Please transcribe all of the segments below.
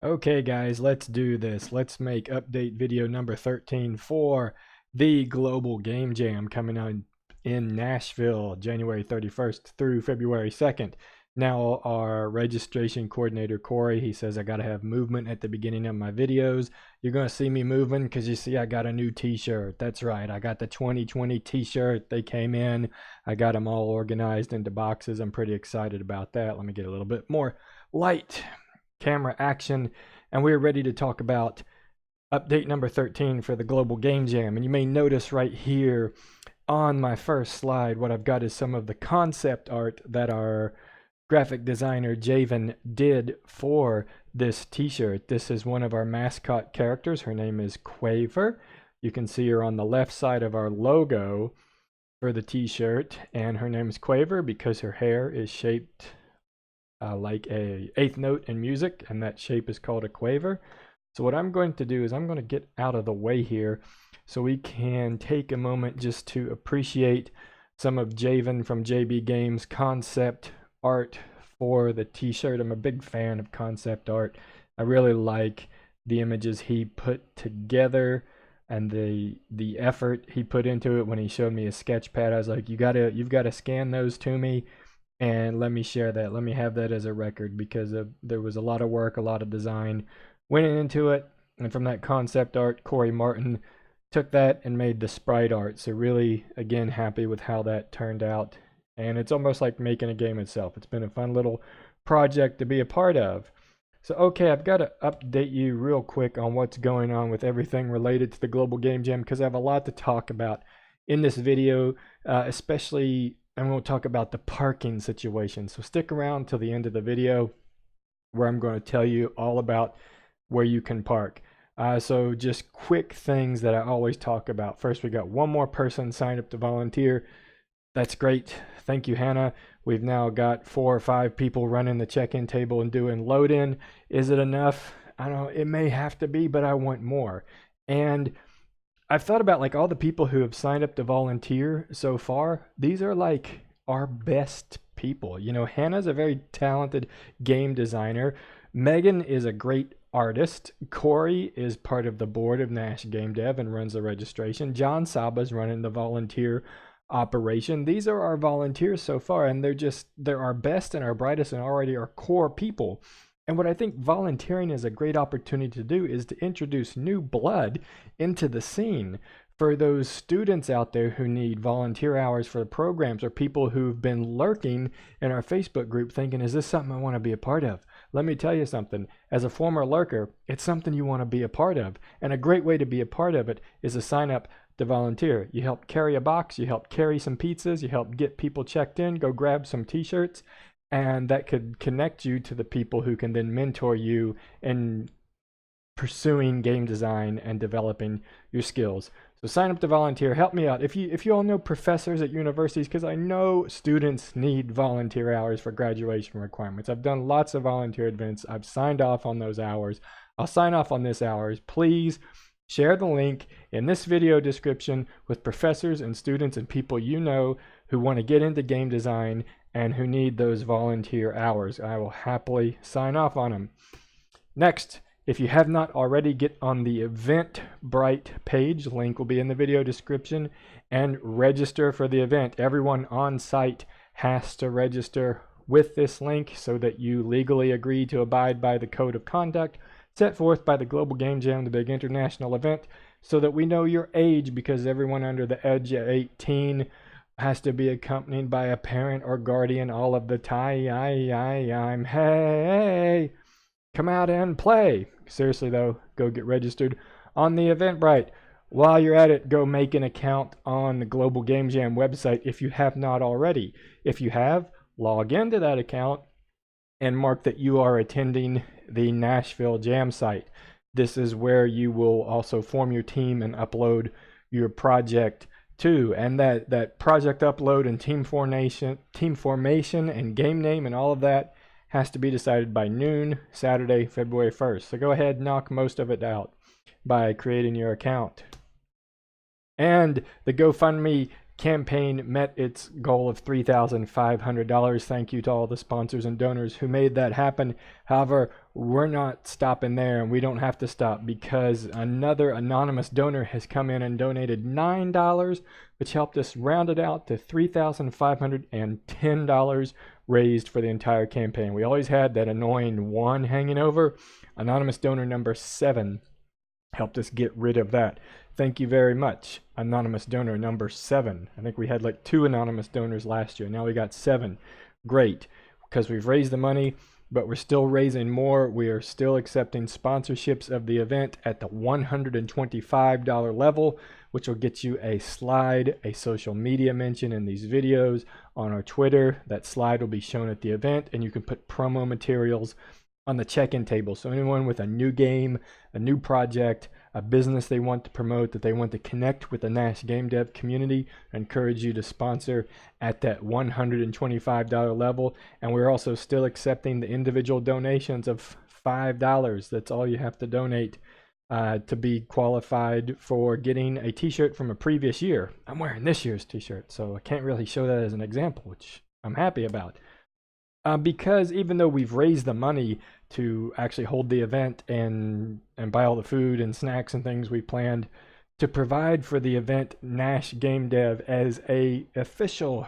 Okay guys, let's do this. Let's make update video number 13 for the Global Game Jam coming on in Nashville, January 31st through February 2nd. Now our registration coordinator, Corey, he says I gotta have movement at the beginning of my videos. You're gonna see me moving because you see I got a new t-shirt. That's right, I got the 2020 t-shirt. They came in. I got them all organized into boxes. I'm pretty excited about that. Let me get a little bit more light. Camera action, and we're ready to talk about update number 13 for the Global Game Jam. And you may notice right here on my first slide, what I've got is some of the concept art that our graphic designer Javen did for this t-shirt. This is one of our mascot characters. Her name is Quaver. You can see her on the left side of our logo for the t-shirt, and her name is Quaver because her hair is shaped like a eighth note in music, and that shape is called a quaver. So what I'm going to do is I'm going to get out of the way here so we can take a moment just to appreciate some of Javen from JB Games concept art for the t-shirt. I'm a big fan of concept art. I really like the images he put together and the effort he put into it. When he showed me a sketch pad, I was like, you've got to scan those to me and let me share that. Let me have that as a record, because there was a lot of work, a lot of design went into it. And from that concept art, Corey Martin took that and made the sprite art. So really, again, happy with how that turned out. And it's almost like making a game itself. It's been a fun little project to be a part of. So, okay, I've got to update you real quick on what's going on with everything related to the Global Game Jam, because I have a lot to talk about in this video, especially and we'll talk about the parking situation. So stick around till the end of the video where I'm going to tell you all about where you can park. So just quick things that I always talk about. First, we got one more person signed up to volunteer. That's great. Thank you, Hannah. We've now got 4 or 5 people running the check-in table and doing load-in. Is it enough? I don't know. It may have to be, but I want more. And I've thought about like all the people who have signed up to volunteer so far. These are like our best people. You know, Hannah's a very talented game designer. Megan is a great artist. Corey is part of the board of NashGameDev and runs the registration. John Saba's running the volunteer operation. These are our volunteers so far, and they're our best and our brightest and already our core people. And what I think volunteering is a great opportunity to do is to introduce new blood into the scene for those students out there who need volunteer hours for the programs, or people who've been lurking in our Facebook group thinking, is this something I want to be a part of? Let me tell you something. As a former lurker, it's something you want to be a part of. And a great way to be a part of it is to sign up to volunteer. You help carry a box, you help carry some pizzas, you help get people checked in, go grab some t-shirts. And that could connect you to the people who can then mentor you in pursuing game design and developing your skills. So sign up to volunteer. Help me out. If you all know professors at universities, because I know students need volunteer hours for graduation requirements. I've done lots of volunteer events. I've signed off on those hours. I'll sign off on this hours. Please share the link in this video description with professors and students and people you know who want to get into game design and who need those volunteer hours. I will happily sign off on them. Next, if you have not already, get on the Eventbrite page. Link will be in the video description, and register for the event. Everyone on site has to register with this link so that you legally agree to abide by the code of conduct set forth by the Global Game Jam, the big international event, so that we know your age, because everyone under the age of 18 has to be accompanied by a parent or guardian all of the time. Hey, come out and play. Seriously though, go get registered on the Eventbrite. While you're at it, go make an account on the Global Game Jam website if you have not already. If you have, log into that account and mark that you are attending the Nashville Jam site. This is where you will also form your team and upload your project too. And that project upload and team formation and game name and all of that has to be decided by noon, Saturday, February 1st. So go ahead and knock most of it out by creating your account. And the GoFundMe campaign met its goal of $3,500. Thank you to all the sponsors and donors who made that happen. However, we're not stopping there, and we don't have to stop because another anonymous donor has come in and donated $9, which helped us round it out to $3,510 raised for the entire campaign. We always had that annoying one hanging over. Anonymous donor number 7 helped us get rid of that. Thank you very much, anonymous donor number 7. I think we had like 2 anonymous donors last year. Now we got 7. Great, because we've raised the money, but we're still raising more. We are still accepting sponsorships of the event at the $125 level, which will get you a slide, a social media mention in these videos on our Twitter. That slide will be shown at the event, and you can put promo materials on the check-in table. So anyone with a new game, a new project, a business they want to promote, that they want to connect with the NashGameDev community, I encourage you to sponsor at that $125 level. And we're also still accepting the individual donations of $5. That's all you have to donate to be qualified for getting a t-shirt from a previous year. I'm wearing this year's t-shirt, so I can't really show that as an example, which I'm happy about. Because even though we've raised the money to actually hold the event and buy all the food and snacks and things we planned to provide for the event, NashGameDev as a official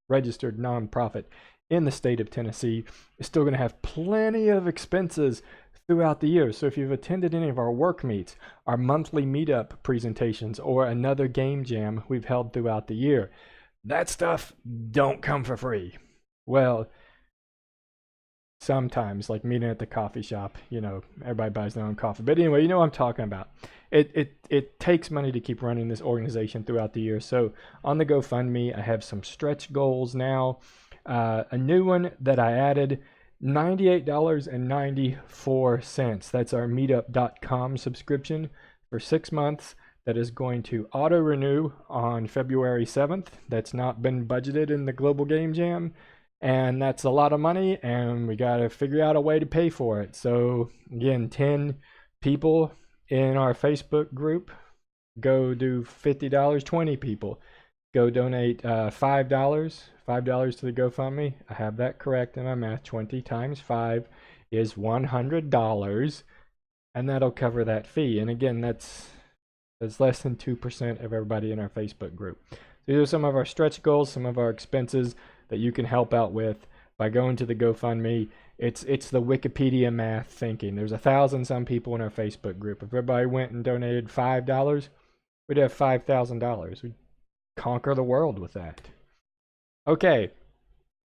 registered nonprofit in the state of Tennessee is still going to have plenty of expenses throughout the year. So if you've attended any of our work meets, our monthly meetup presentations, or another game jam we've held throughout the year, that stuff don't come for free. Well, sometimes, like meeting at the coffee shop, you know, everybody buys their own coffee. But anyway, you know what I'm talking about. It takes money to keep running this organization throughout the year. So on the GoFundMe, I have some stretch goals now. A new one that I added, $98.94. That's our meetup.com subscription for 6 months. That is going to auto renew on February 7th. That's not been budgeted in the Global Game Jam. And that's a lot of money, and we got to figure out a way to pay for it. So again, 10 people in our Facebook group, go do $50. 20 people, go donate $5 to the GoFundMe. I have that correct in my math. 20 times 5 is $100, and that'll cover that fee. And again, that's less than 2% of everybody in our Facebook group. So these are some of our stretch goals, some of our expenses that you can help out with by going to the GoFundMe. It's the Wikipedia math thinking. There's 1,000 some people in our Facebook group. If everybody went and donated $5, we'd have $5,000. We'd conquer the world with that. Okay.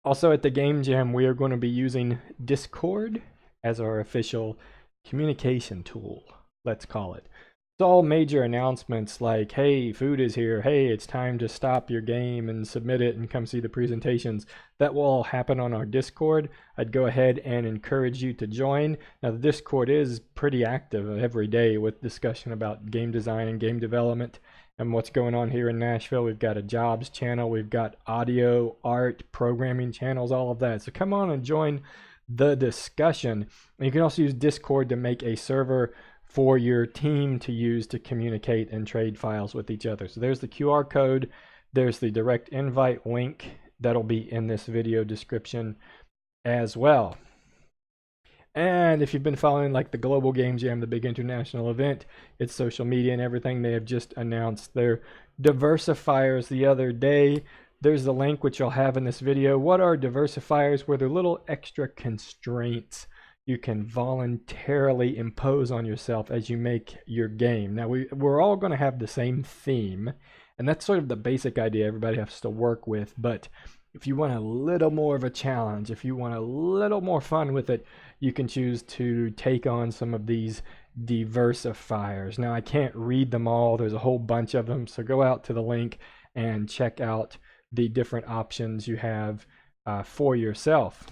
Also at the Game Jam, we are going to be using Discord as our official communication tool, let's call it. All major announcements like, hey, food is here, hey, it's time to stop your game and submit it and come see the presentations, that will all happen on our Discord. I'd go ahead and encourage you to join. Now the Discord is pretty active every day with discussion about game design and game development and what's going on here in Nashville. We've got a jobs channel, we've got audio, art, programming channels, all of that. So come on and join the discussion. And you can also use Discord to make a server for your team to use to communicate and trade files with each other. So there's the QR code, there's the direct invite link that'll be in this video description as well. And if you've been following like the Global Game Jam, the big international event, its social media and everything, they have just announced their Diversifiers the other day. There's the link which I'll have in this video. What are Diversifiers? Well, they're little extra constraints you can voluntarily impose on yourself as you make your game. Now we're all going to have the same theme, and that's sort of the basic idea everybody has to work with. But if you want a little more of a challenge, if you want a little more fun with it, you can choose to take on some of these diversifiers. Now I can't read them all, there's a whole bunch of them, so go out to the link and check out the different options you have for yourself.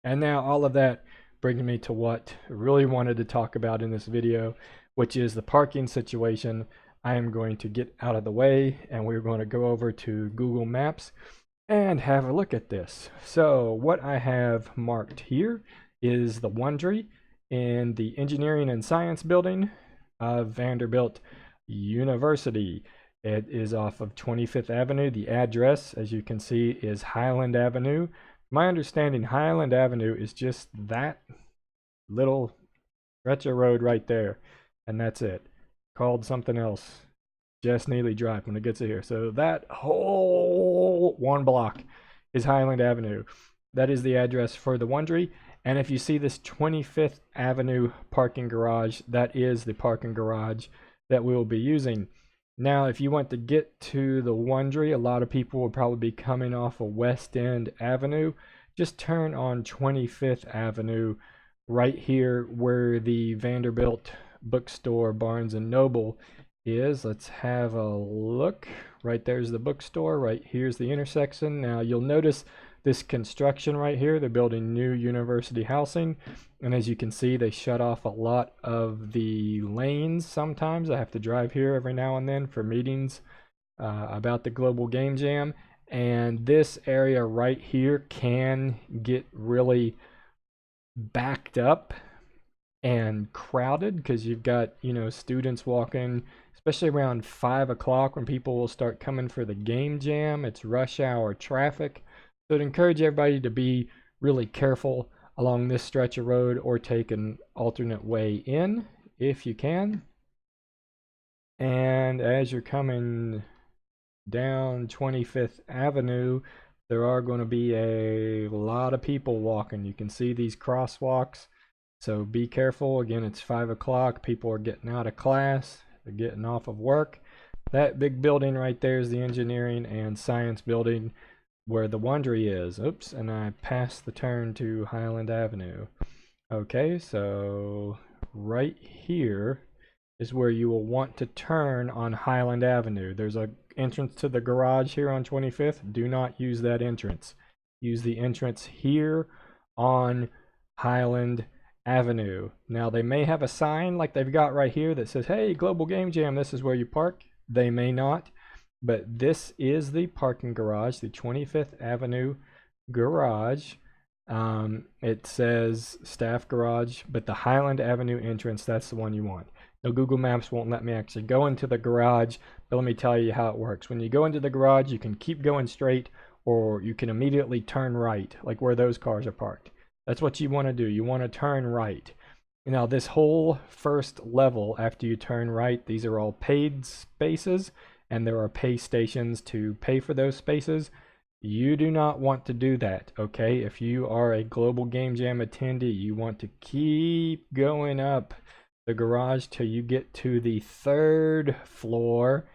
And now all of that bringing me to what I really wanted to talk about in this video, which is the parking situation. I am going to get out of the way and we're going to go over to Google Maps and have a look at this. So what I have marked here is the Wondery in the Engineering and Science building of Vanderbilt University. It is off of 25th Avenue. The address, as you can see, is Highland Avenue. My understanding, Highland Avenue is just that little stretch of road right there, and that's it. Called something else. Jess Neely Drive when it gets here. So that whole one block is Highland Avenue. That is the address for the Wondery. And if you see this 25th Avenue parking garage, that is the parking garage that we will be using. Now, if you want to get to the Wondery, a lot of people will probably be coming off of West End Avenue. Just turn on 25th Avenue right here where the Vanderbilt bookstore, Barnes and Noble is. Let's have a look. Right there's the bookstore. Right here's the intersection. Now you'll notice this construction right here. They're building new university housing, and as you can see, they shut off a lot of the lanes. Sometimes I have to drive here every now and then for meetings about the Global Game Jam, and this area right here can get really backed up and crowded because you've got, you know, students walking, especially around 5 o'clock when people will start coming for the game jam. It's rush hour traffic. So I'd encourage everybody to be really careful along this stretch of road or take an alternate way in if you can. And as you're coming down 25th Avenue, there are going to be a lot of people walking. You can see these crosswalks. So be careful. Again, it's 5 o'clock. People are getting out of class. They're getting off of work. That big building right there is the engineering and science building where the Wondery is. Oops, and I passed the turn to Highland Avenue. Okay, so right here is where you will want to turn on Highland Avenue. There's an entrance to the garage here on 25th. Do not use that entrance. Use the entrance here on Highland Avenue. Now they may have a sign like they've got right here that says, hey, Global Game Jam, this is where you park. They may not, but this is the parking garage, the 25th Avenue garage. It says staff garage, but the Highland Avenue entrance, that's the one you want. Now Google Maps won't let me actually go into the garage, but let me tell you how it works. When you go into the garage, you can keep going straight, or you can immediately turn right, like where those cars are parked. That's what you want to do. You want to turn right. Now this whole first level, after you turn right, these are all paid spaces, and there are pay stations to pay for those spaces. You do not want to do that, okay? If you are a Global Game Jam attendee, you want to keep going up the garage till you get to the 3rd floor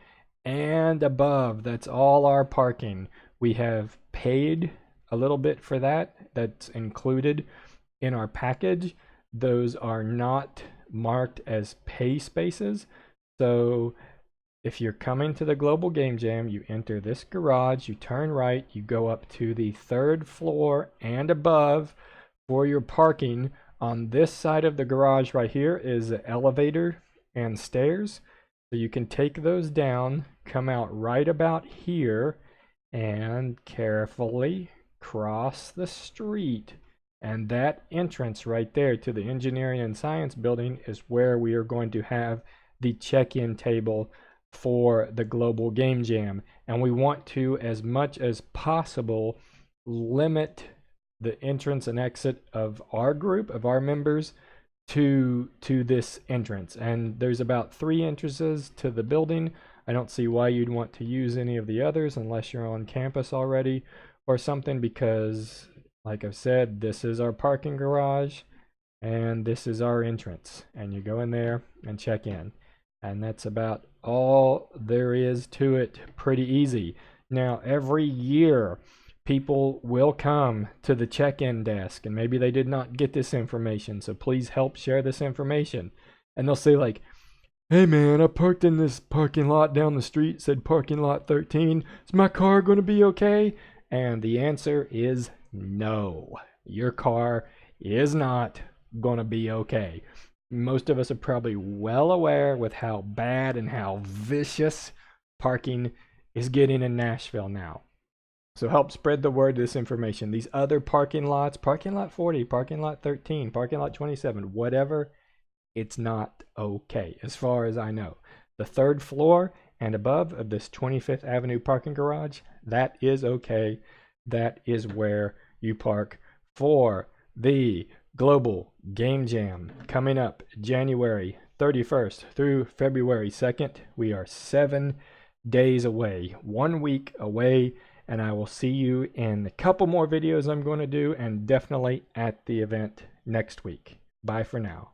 and above. That's all our parking. We have paid a little bit for that. That's included in our package. Those are not marked as pay spaces. So if you're coming to the Global Game Jam, you enter this garage, you turn right, you go up to the 3rd floor and above for your parking. On this side of the garage right here is an elevator and stairs. So you can take those down, come out right about here, and carefully cross the street. And that entrance right there to the engineering and science building is where we are going to have the check-in table for the Global Game Jam. And we want to, as much as possible, limit the entrance and exit of our group, of our members, to this entrance. And there's about 3 entrances to the building. I don't see why you'd want to use any of the others unless you're on campus already or something, because like I've said, this is our parking garage and this is our entrance, and you go in there and check in, and that's about all there is to it. Pretty easy. Now every year people will come to the check-in desk, and maybe they did not get this information, so please help share this information. And they'll say like, hey man, I parked in this parking lot down the street, said parking lot 13. Is my car going to be okay? And the answer is no. Your car is not going to be okay. Most of us are probably well aware with how bad and how vicious parking is getting in Nashville now. So help spread the word of this information. These other parking lots, parking lot 40, parking lot 13, parking lot 27, whatever, it's not okay as far as I know. The 3rd floor and above of this 25th Avenue parking garage, that is okay. That is where you park for the Global Game Jam coming up January 31st through February 2nd. We are 7 days away, 1 week away, and I will see you in a couple more videos I'm going to do, and definitely at the event next week. Bye for now.